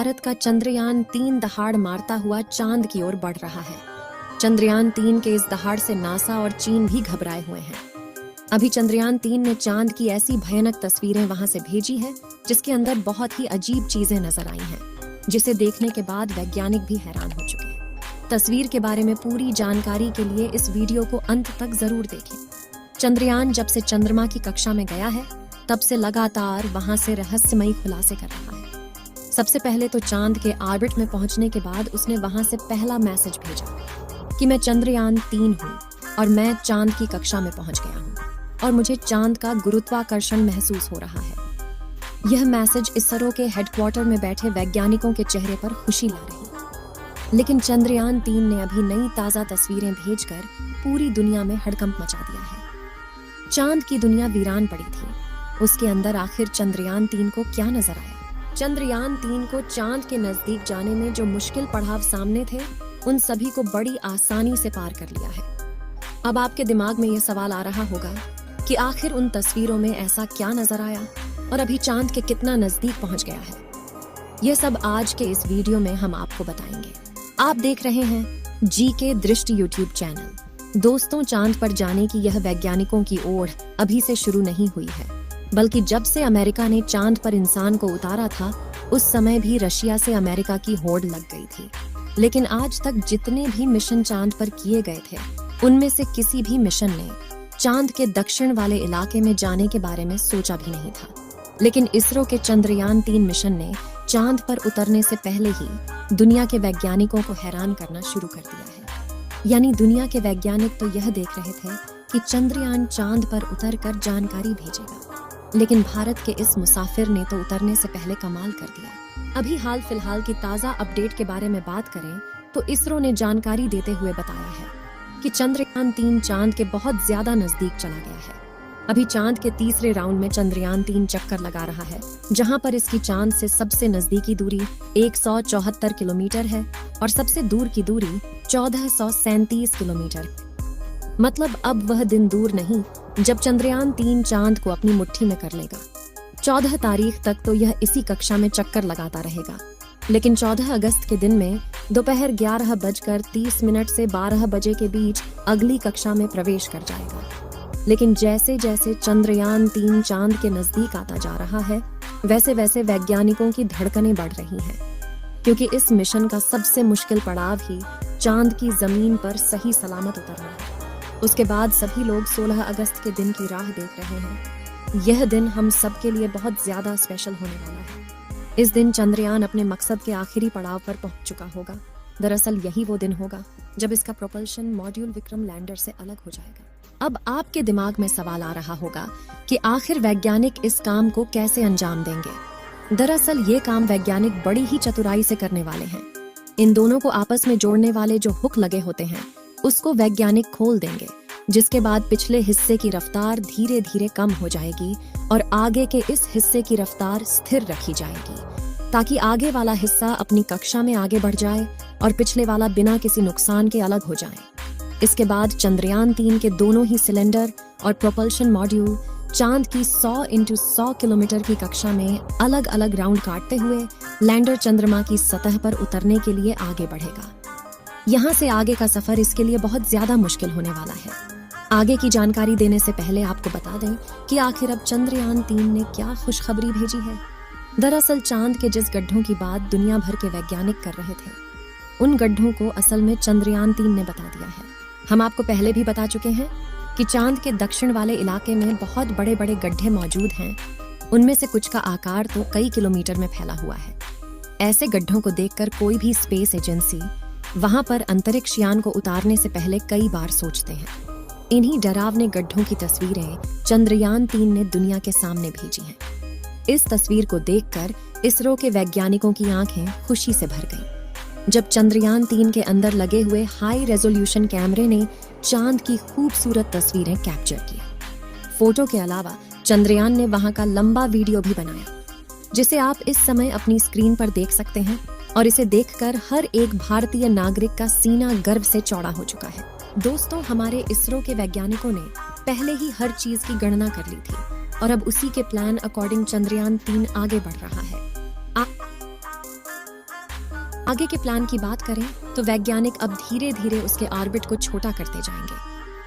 भारत का चंद्रयान-3 दहाड़ मारता हुआ चांद की ओर बढ़ रहा है। चंद्रयान-3 के इस दहाड़ से नासा और चीन भी घबराए हुए हैं। अभी चंद्रयान-3 ने चांद की ऐसी भयानक तस्वीरें वहां से भेजी है जिसके अंदर बहुत ही अजीब चीजें नजर आई हैं, जिसे देखने के बाद वैज्ञानिक भी हैरान हो चुके हैं। तस्वीर के बारे में पूरी जानकारी के लिए इस वीडियो को अंत तक जरूर देखें। चंद्रयान जब से चंद्रमा की कक्षा में गया है तब से लगातार वहां से रहस्यमयी खुलासे कर रहा है। सबसे पहले तो चांद के ऑर्बिट में पहुंचने के बाद उसने वहां से पहला मैसेज भेजा कि मैं चंद्रयान-3 हूं और मैं चांद की कक्षा में पहुंच गया हूं और मुझे चांद का गुरुत्वाकर्षण महसूस हो रहा है। यह मैसेज इसरो के हेडक्वार्टर में बैठे वैज्ञानिकों के चेहरे पर खुशी ला रही है। लेकिन चंद्रयान-3 ने अभी नई ताजा तस्वीरें भेजकर पूरी दुनिया में हड़कंप मचा दिया है। चांद की दुनिया वीरान पड़ी थी, उसके अंदर आखिर चंद्रयान-3 को क्या नजर आया? चंद्रयान-3 को चांद के नजदीक जाने में जो मुश्किल पड़ाव सामने थे उन सभी को बड़ी आसानी से पार कर लिया है। अब आपके दिमाग में यह सवाल आ रहा होगा कि आखिर उन तस्वीरों में ऐसा क्या नजर आया और अभी चांद के कितना नजदीक पहुंच गया है। यह सब आज के इस वीडियो में हम आपको बताएंगे। आप देख रहे हैं जीके दृष्टि यूट्यूब चैनल। दोस्तों, चांद पर जाने की यह वैज्ञानिकों की ओढ़ अभी से शुरू नहीं हुई है, बल्कि जब से अमेरिका ने चांद पर इंसान को उतारा था उस समय भी रशिया से अमेरिका की होड़ लग गई थी। लेकिन आज तक जितने भी मिशन चांद पर किए गए थे उनमें से किसी भी मिशन ने चांद के दक्षिण वाले इलाके में जाने के बारे में सोचा भी नहीं था। लेकिन इसरो के चंद्रयान-3 मिशन ने चांद पर उतरने से पहले ही दुनिया के वैज्ञानिकों को हैरान करना शुरू कर दिया है। यानी दुनिया के वैज्ञानिक तो यह देख रहे थे कि चंद्रयान चांद पर उतरकर जानकारी भेजेगा, लेकिन भारत के इस मुसाफिर ने तो उतरने से पहले कमाल कर दिया। अभी हाल फिलहाल की ताजा अपडेट के बारे में बात करें तो इसरो ने जानकारी देते हुए बताया है कि चंद्रयान-3 चांद के बहुत ज्यादा नजदीक चला गया है। अभी चांद के तीसरे राउंड में चंद्रयान-3 चक्कर लगा रहा है, जहां पर इसकी चांद से सबसे नजदीकी दूरी 174 किलोमीटर है और सबसे दूर की दूरी 1437 किलोमीटर। मतलब अब वह दिन दूर नहीं जब चंद्रयान-3 चांद को अपनी मुट्ठी में कर लेगा। 14 तारीख तक तो यह इसी कक्षा में चक्कर लगाता रहेगा, लेकिन 14 अगस्त के दिन में दोपहर 11:30 से 12 बजे के बीच अगली कक्षा में प्रवेश कर जाएगा। लेकिन जैसे जैसे चंद्रयान-3 चांद के नजदीक आता जा रहा है वैसे वैसे वैज्ञानिकों की धड़कनें बढ़ रही हैं, क्योंकि इस मिशन का सबसे मुश्किल पड़ाव ही चांद की जमीन पर सही सलामत उतरना है। उसके बाद सभी लोग 16 अगस्त के दिन की राह देख रहे हैं। यह दिन हम सब के लिए बहुत ज्यादा स्पेशल होने वाला है। इस दिन चंद्रयान अपने मकसद के आखिरी पड़ाव पर पहुंच चुका होगा। दरअसल यही वो दिन होगा जब इसका प्रोपल्शन मॉड्यूल विक्रम लैंडर से अलग हो जाएगा। अब आपके दिमाग में सवाल आ रहा होगा कि आखिर वैज्ञानिक इस काम को कैसे अंजाम देंगे। दरअसल ये काम वैज्ञानिक बड़ी ही चतुराई से करने वाले हैं। इन दोनों को आपस में जोड़ने वाले जो हुक लगे होते हैं उसको वैज्ञानिक खोल देंगे, जिसके बाद पिछले हिस्से की रफ्तार धीरे धीरे कम हो जाएगी और आगे के इस हिस्से की रफ्तार स्थिर रखी जाएगी, ताकि आगे वाला हिस्सा अपनी कक्षा में आगे बढ़ जाए और पिछले वाला बिना किसी नुकसान के अलग हो जाए। इसके बाद चंद्रयान-3 के दोनों ही सिलेंडर और प्रोपल्शन मॉड्यूल चांद की 100x100 किलोमीटर की कक्षा में अलग अलग राउंड काटते हुए लैंडर चंद्रमा की सतह पर उतरने के लिए आगे बढ़ेगा। यहाँ से आगे का सफर इसके लिए बहुत ज्यादा मुश्किल होने वाला है। आगे की जानकारी देने से पहले आपको बता दें कि आखिर अब चंद्रयान-3 ने क्या खुशखबरी भेजी है। दरअसल चांद के जिस गड्ढों की बात दुनिया भर के वैज्ञानिक कर रहे थे उन गड्ढों को असल में चंद्रयान-3 ने बता दिया है। हम आपको पहले भी बता चुके हैं कि चांद के दक्षिण वाले इलाके में बहुत बड़े बड़े गड्ढे मौजूद हैं। उनमें से कुछ का आकार तो कई किलोमीटर में फैला हुआ है। ऐसे गड्ढों को देखकर कोई भी स्पेस एजेंसी वहां पर अंतरिक्ष यान को उतारने से पहले कई बार सोचते हैं। इन्हीं डरावने गड्ढों की तस्वीरें चंद्रयान-3 ने दुनिया के सामने भेजी हैं। इस तस्वीर को देखकर इसरो के वैज्ञानिकों की आंखें खुशी से भर गईं, जब चंद्रयान-3 के अंदर लगे हुए हाई रेजोल्यूशन कैमरे ने चांद की खूबसूरत तस्वीरें कैप्चर की। फोटो के अलावा चंद्रयान ने वहां का लंबा वीडियो भी बनाया, जिसे आप इस समय अपनी स्क्रीन पर देख सकते हैं और इसे देखकर हर एक भारतीय नागरिक का सीना गर्व से चौड़ा हो चुका है। दोस्तों, हमारे इसरो के वैज्ञानिकों ने पहले ही हर चीज की गणना कर ली थी और अब उसी के प्लान अकॉर्डिंग चंद्रयान-3 आगे बढ़ रहा है। आगे के प्लान की बात करें तो वैज्ञानिक अब धीरे धीरे उसके ऑर्बिट को छोटा करते जाएंगे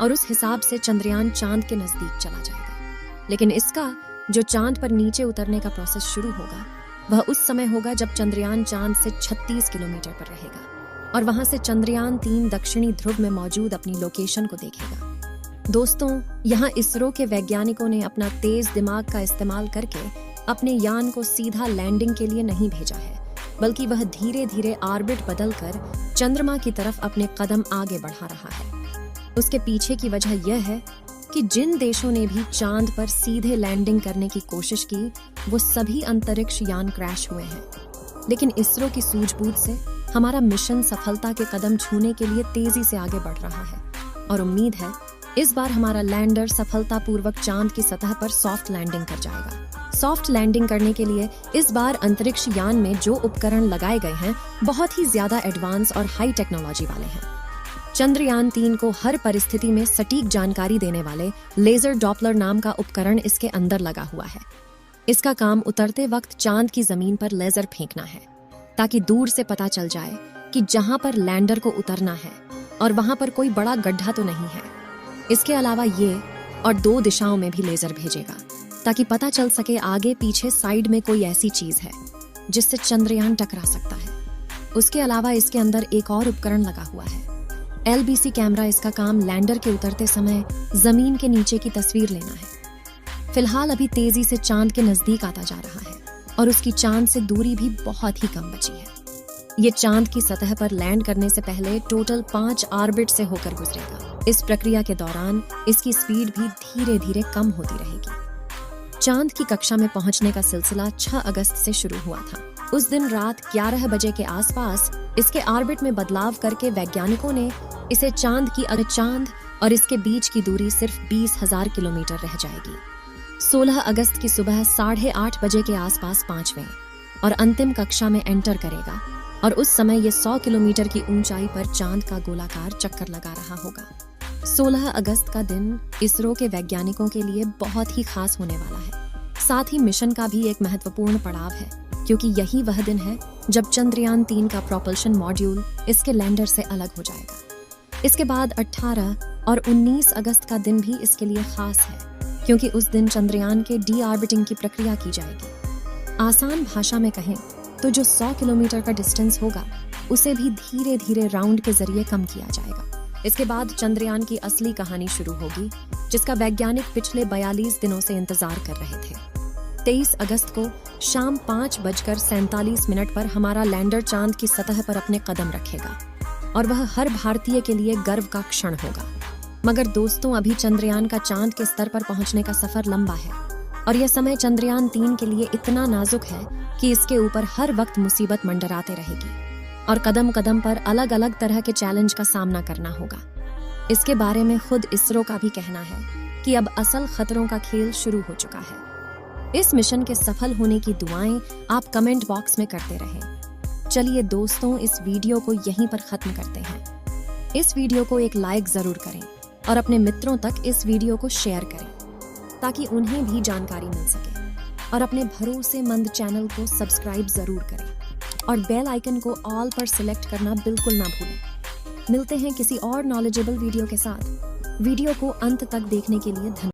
और उस हिसाब से चंद्रयान चांद के नजदीक चला जाएगा। लेकिन इसका जो चांद पर नीचे उतरने का प्रोसेस शुरू होगा वह उस समय होगा जब चंद्रयान चांद से 36 किलोमीटर पर रहेगा और वहां से चंद्रयान 3 दक्षिणी ध्रुव में मौजूद अपनी लोकेशन को देखेगा। दोस्तों, यहाँ इसरो के वैज्ञानिकों ने अपना तेज दिमाग का इस्तेमाल करके अपने यान को सीधा लैंडिंग के लिए नहीं भेजा है, बल्कि वह धीरे धीरे ऑर्बिट बदलकर चंद्रमा की तरफ अपने कदम आगे बढ़ा रहा है। उसके पीछे की वजह यह है कि जिन देशों ने भी चांद पर सीधे लैंडिंग करने की कोशिश की वो सभी अंतरिक्ष यान क्रैश हुए हैं। लेकिन इसरो की सूझबूझ से हमारा मिशन सफलता के कदम छूने के लिए तेजी से आगे बढ़ रहा है और उम्मीद है इस बार हमारा लैंडर सफलतापूर्वक चांद की सतह पर सॉफ्ट लैंडिंग कर जाएगा। सॉफ्ट लैंडिंग करने के लिए इस बार अंतरिक्ष यान में जो उपकरण लगाए गए हैं बहुत ही ज्यादा एडवांस और हाई टेक्नोलॉजी वाले हैं। चंद्रयान 3 को हर परिस्थिति में सटीक जानकारी देने वाले लेजर डॉपलर नाम का उपकरण इसके अंदर लगा हुआ है। इसका काम उतरते वक्त चांद की जमीन पर लेजर फेंकना है ताकि दूर से पता चल जाए कि जहां पर लैंडर को उतरना है और वहां पर कोई बड़ा गड्ढा तो नहीं है। इसके अलावा ये और 2 दिशाओं में भी लेजर भेजेगा ताकि पता चल सके आगे पीछे साइड में कोई ऐसी चीज है जिससे चंद्रयान टकरा सकता है। उसके अलावा इसके अंदर एक और उपकरण लगा हुआ है, LBC कैमरा। इसका काम लैंडर के उतरते समय जमीन के नीचे की तस्वीर लेना है। फिलहाल अभी तेजी से चांद के नजदीक आता जा रहा है और उसकी चांद से दूरी भी बहुत ही कम बची है। ये चांद की सतह पर लैंड करने से पहले टोटल 5 ऑर्बिट से होकर गुजरेगा। इस प्रक्रिया के दौरान इसकी स्पीड भी धीरे धीरे कम होती रहेगी। चांद की कक्षा में पहुंचने का सिलसिला 6 अगस्त से शुरू हुआ था। उस दिन रात 11 बजे के आसपास इसके ऑर्बिट में बदलाव करके वैज्ञानिकों ने इसे चांद और इसके बीच की दूरी सिर्फ 20,000 किलोमीटर रह जाएगी। 16 अगस्त की सुबह 8:30 बजे के आसपास 5वें और अंतिम कक्षा में एंटर करेगा और उस समय ये 100 किलोमीटर की ऊंचाई पर चांद का गोलाकार चक्कर लगा रहा होगा। 16 अगस्त का दिन इसरो के वैज्ञानिकों के लिए बहुत ही खास होने वाला है। साथ ही मिशन का भी एक महत्वपूर्ण पड़ाव है क्योंकि यही वह दिन है जब चंद्रयान 3 का प्रोपल्शन मॉड्यूल इसके लैंडर से अलग हो जाएगा। इसके बाद 18 और 19 अगस्त का दिन भी इसके लिए खास है क्योंकि उस दिन चंद्रयान के डी-ऑर्बिटिंग की प्रक्रिया की जाएगी। आसान भाषा में कहें तो जो 100 किलोमीटर का डिस्टेंस होगा उसे भी धीरे धीरे राउंड के जरिए कम किया जाएगा। इसके बाद चंद्रयान की असली कहानी शुरू होगी जिसका वैज्ञानिक पिछले 42 दिनों से इंतजार कर रहे थे। 23 अगस्त को शाम 5:47 पर हमारा लैंडर चांद की सतह पर अपने कदम रखेगा और वह हर भारतीय के लिए गर्व का क्षण होगा। मगर दोस्तों, अभी चंद्रयान का चांद के स्तर पर पहुंचने का सफर लंबा है और यह समय चंद्रयान 3 के लिए इतना नाजुक है कि इसके ऊपर हर वक्त मुसीबत मंडराते रहेगी और कदम कदम पर अलग अलग तरह के चैलेंज का सामना करना होगा। इसके बारे में खुद इसरो का भी कहना है कि अब असल खतरों का खेल शुरू हो चुका है। इस मिशन के सफल होने की दुआएं आप कमेंट बॉक्स में करते रहें। चलिए दोस्तों, इस वीडियो को यहीं पर खत्म करते हैं। इस वीडियो को एक लाइक जरूर करें और अपने मित्रों तक इस वीडियो को शेयर करें ताकि उन्हें भी जानकारी मिल सके और अपने भरोसेमंद चैनल को सब्सक्राइब जरूर करें और बेल आइकन को ऑल पर सिलेक्ट करना बिल्कुल ना भूलें। मिलते हैं किसी और नॉलेजेबल वीडियो के साथ। वीडियो को अंत तक देखने के लिए धन्यवाद।